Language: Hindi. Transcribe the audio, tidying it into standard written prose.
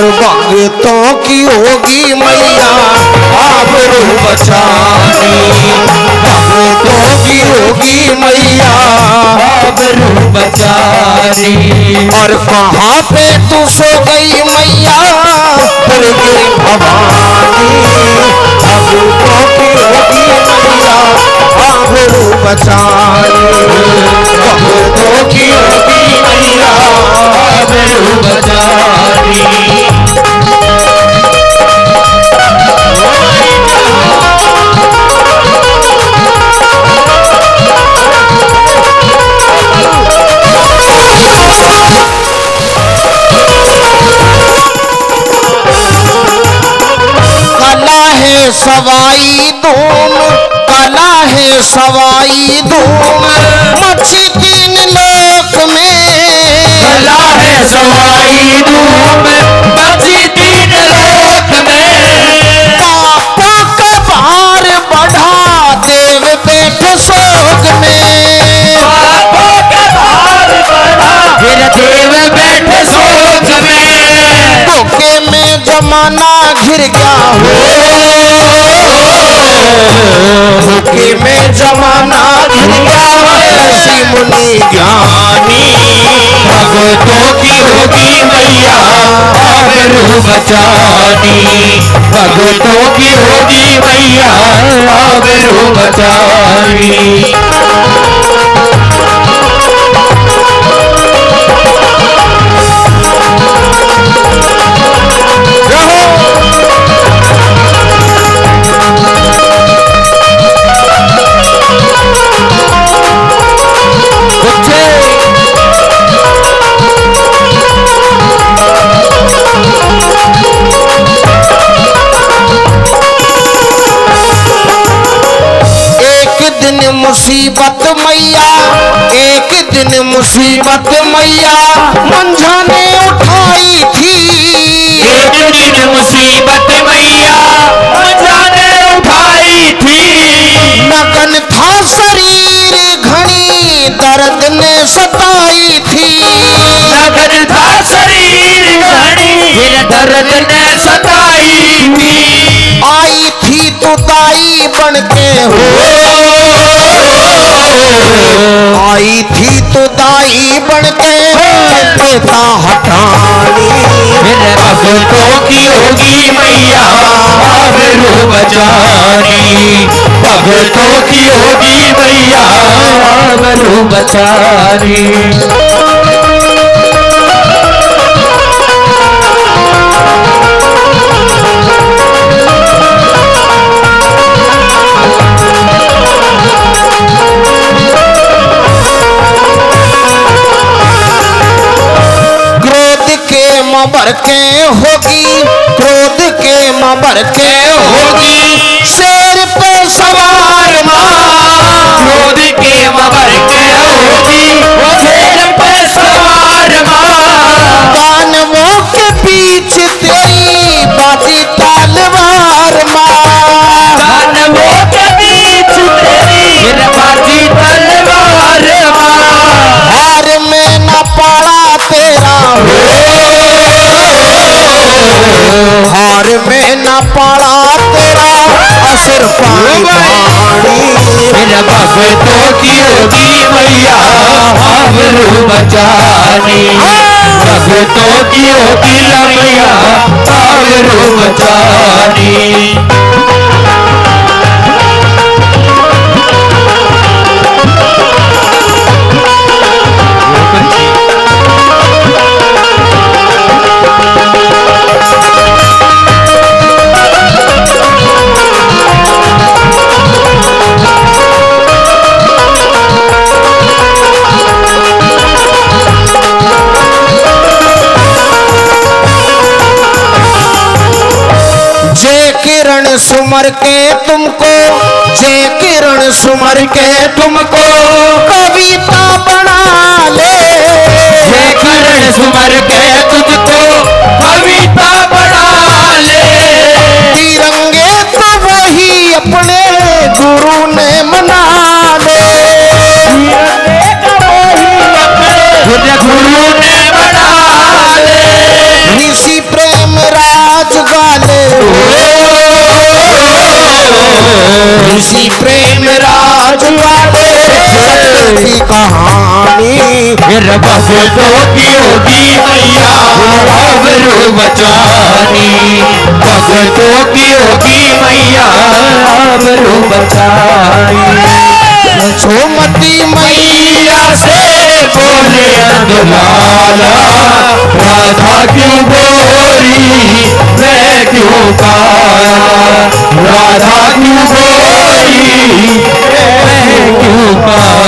भक्तों की होगी मैया आबरू बचानी, भक्तों की होगी मैया आबरू बचानी। और कहाँ पे तू सो गई मैया दुर्गे भवानी, भक्तों की होगी मैया आबरू बचानी, भक्तों की होगी मैया आबरू बचानी। कला है सवाई धूम, कला है सवाई धूम मची तीन लोक में, कला है सवाई धूम मची तीन लोक में। पापों का भार बढ़ा देव बैठे सोग में, पापों का भार बढ़ा फिर देव बैठे सोच में। धोखे में जमाना घिर गया हो, धोखे में जमाना घिर गया ऐसी मुनि ज्ञानी, भक्तों की होगी मैया आबरू बचानी, भक्तों की होगी मैया आबरू बचानी। मुसीबत मैया एक दिन मुसीबत मैया मंझा ने उठाई थी, एक दिन मुसीबत मैया मंझा ने उठाई थी। नगन था शरीर घनी दर्द ने सताई थी, नगन था शरीर घनी फिर दर्द ने सताई थी। आई थी तो दाई बन के हो, आई थी तो दाई बन के देता हटानी, मेरे भक्तों की होगी मैया आबरू बचानी, भक्तों की होगी मैया आबरू बचानी। भर के होगी क्रोध के भर के होगी शेर पे सवार मां, क्रोध के भर के होगी शेर पे सवार मां। दानवों के बीच तेरी बाजी तलवार मां, दानवों के बीच तेरी बाजी तलवार मां। हार में न पड़ा तेरा हो, हार में न पड़ा तेरा असर पानी पानी। मेरे भक्तों की होगी मैया आबरू बचानी, भक्तों की होगी मैया आबरू बचानी। सुमर के तुमको, जे किरण सुमर के तुमको कविता बना ले, जे किरण सुमर के तुझको कविता बना ले। तिरंगे तो वही अपने गुरु ने मना ले, तिरंगे तो वही अपने गुरु ने बना ले। ऋषि प्रेम उसी प्रेम राज वाले की कहानी फिर भक्तों की होगी मैया आबरू बचानी, भक्तों की होगी मैया आबरू बचाई। सोमती मैया से बोले अंधलाला, राधा क्यों गोरी मैं क्यों काला, राधा क्यों गोरी मैं क्यों काला।